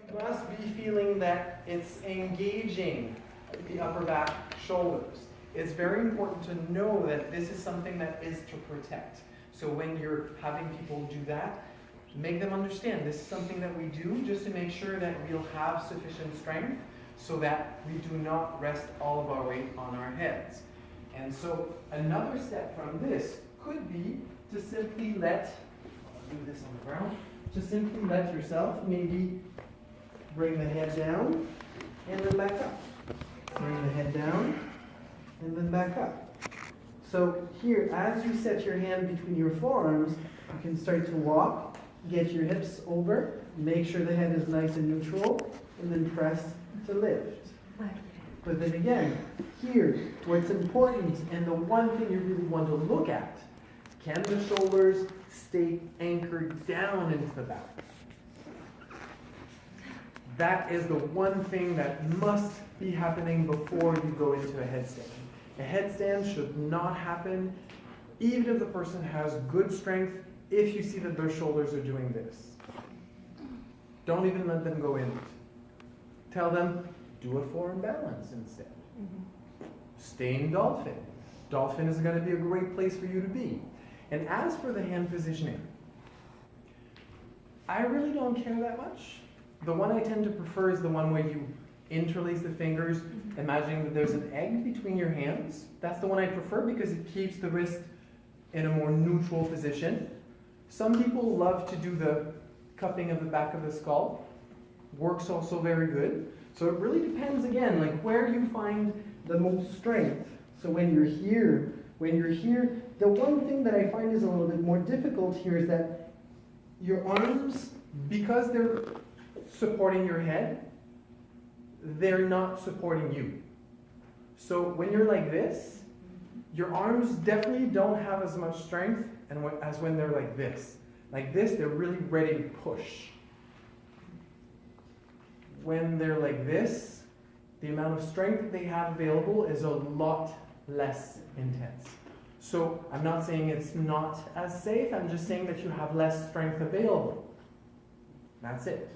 you must be feeling that it's engaging the upper back, shoulders. It's very important to know that this is something that is to protect. So when you're having people do that, make them understand this is something that we do just to make sure that we'll have sufficient strength so that we do not rest all of our weight on our heads. And so another step from this could be to simply let, I'll do this on the ground, to simply let yourself maybe bring the head down and then back up. Bring the head down and then back up. So here, as you set your hand between your forearms, you can start to walk, get your hips over, make sure the head is nice and neutral, and then press to lift. But then again, here, what's important, and the one thing you really want to look at, can the shoulders stay anchored down into the back? That is the one thing that must be happening before you go into a headstand. A headstand should not happen even if the person has good strength, if you see that their shoulders are doing this. Don't even let them go in it. Tell them, do a forearm balance instead. Stay in dolphin. Dolphin is going to be a great place for you to be. And as for the hand positioning, I really don't care that much. The one I tend to prefer is the one where you interlace the fingers, imagining that there's an egg between your hands. That's the one I prefer because it keeps the wrist in a more neutral position. Some people love to do the cupping of the back of the skull. Works also very good. So it really depends again, like where you find the most strength. So when you're here, the one thing that I find is a little bit more difficult here is that your arms, because they're supporting your head, they're not supporting you. So when you're like this, your arms definitely don't have as much strength as when they're like this. Like this, they're really ready to push. When they're like this, the amount of strength that they have available is a lot less intense. So I'm not saying it's not as safe, I'm just saying that you have less strength available. That's it.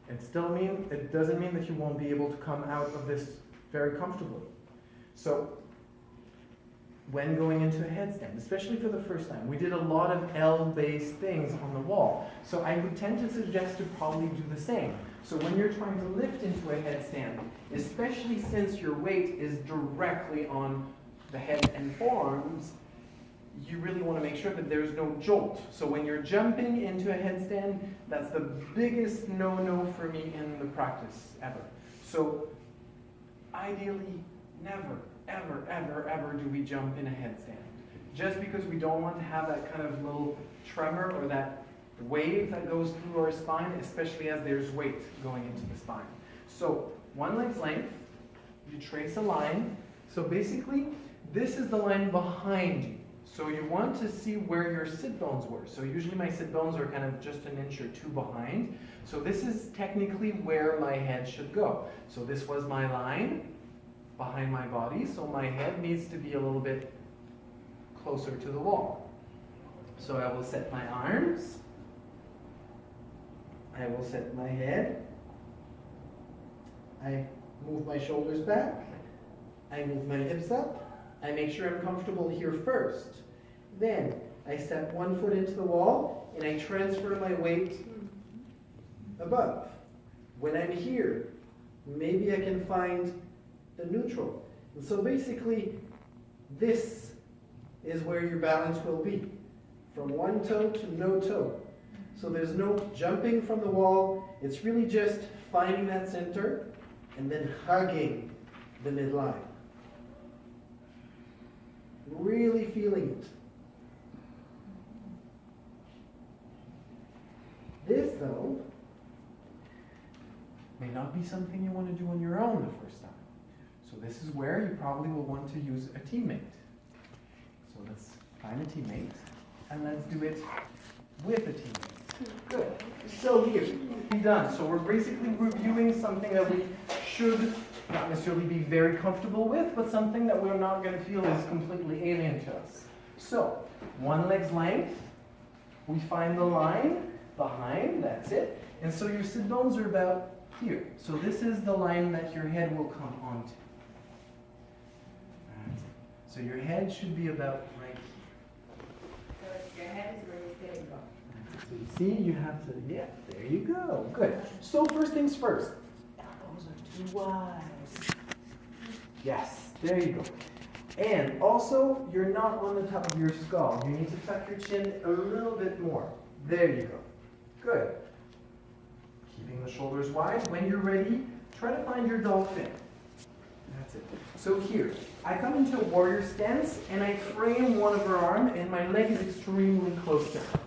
It doesn't mean that you won't be able to come out of this very comfortably. So when going into a headstand, especially for the first time, we did a lot of L-based things on the wall. So I would tend to suggest to probably do the same. So when you're trying to lift into a headstand, especially since your weight is directly on the head and forearms, you really want to make sure that there's no jolt. So when you're jumping into a headstand, that's the biggest no-no for me in the practice ever. So ideally, never, ever, ever, ever do we jump in a headstand. Just because we don't want to have that kind of little tremor or that wave that goes through our spine, especially as there's weight going into the spine. So one leg's length, you trace a line. So basically, this is the line behind you. So you want to see where your sit bones were. So usually my sit bones are kind of just an inch or two behind. So this is technically where my head should go. So this was my line behind my body. So my head needs to be a little bit closer to the wall. So I will set my arms. I will set my head. I move my shoulders back. I move my hips up. I make sure I'm comfortable here first. Then I step one foot into the wall and I transfer my weight above. When I'm here, maybe I can find the neutral. And so basically, this is where your balance will be. From one toe to no toe. So there's no jumping from the wall. It's really just finding that center and then hugging the midline. Really feeling it. This, though, may not be something you want to do on your own the first time. So this is where you probably will want to use a teammate. So let's find a teammate, and let's do it with a teammate. Good. So here, we're done. So we're basically reviewing something that we should not necessarily be very comfortable with, but something that we're not going to feel is completely alien to us. So, one leg's length, we find the line behind, that's it, And so your sit bones are about here. So this is the line that your head will come onto. That's it. So your head should be about right here. So your head is where you're sitting on. So you see, you have to, yeah, there you go. Good. So first things first. Elbows are too wide. Yes, there you go. And also, you're not on the top of your skull. You need to tuck your chin a little bit more. There you go. Good. Keeping the shoulders wide. When you're ready, try to find your dolphin. That's it. So here, I come into a warrior stance and I frame one of her arms and my leg is extremely close to her.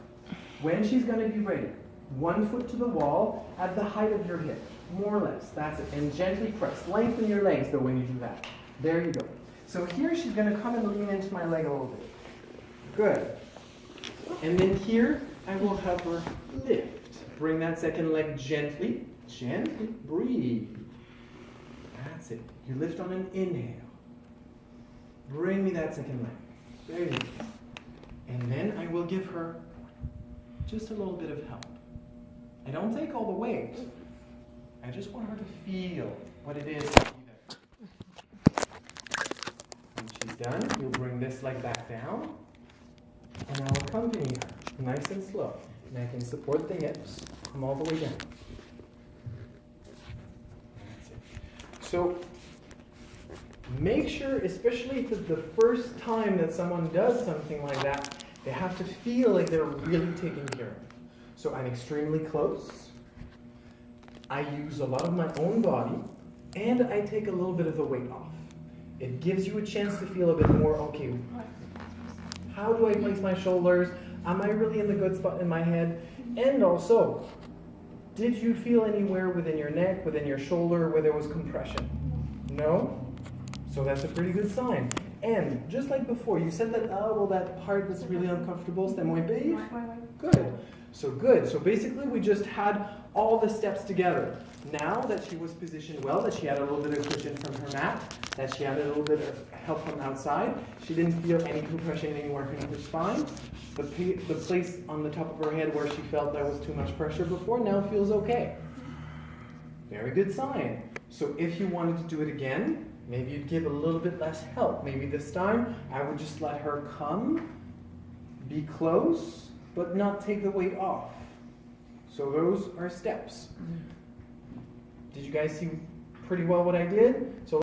When she's going to be ready, 1 foot to the wall at the height of your hip. More or less. That's it. And gently press. Lengthen your legs though when you do that. There you go. So here she's going to come and lean into my leg a little bit. Good. And then here I will have her lift. Bring that second leg gently. Gently. Breathe. That's it. You lift on an inhale. Bring me that second leg. There you go. And then I will give her just a little bit of help. I don't take all the weight. I just want her to feel what it is to be there. When she's done, you'll bring this leg back down, and I'll accompany her, nice and slow. And I can support the hips, come all the way down. That's it. So, make sure, especially if it's the first time that someone does something like that, they have to feel like they're really taken care of. So I'm extremely close. I use a lot of my own body, and I take a little bit of the weight off. It gives you a chance to feel a bit more, okay, how do I place my shoulders? Am I really in the good spot in my head? And also, did you feel anywhere within your neck, within your shoulder, where there was compression? No? So that's a pretty good sign. And just like before, you said that, oh, well, that part was really uncomfortable, c'était moins pire. Good. So good. So basically, we just had all the steps together. Now that she was positioned well, that she had a little bit of cushion from her mat, that she had a little bit of help from outside, she didn't feel any compression anywhere in her spine. The place on the top of her head where she felt there was too much pressure before now feels okay. Very good sign. So if you wanted to do it again, maybe you'd give a little bit less help. Maybe this time I would just let her come, be close, but not take the weight off. So those are steps. Did you guys see pretty well what I did? So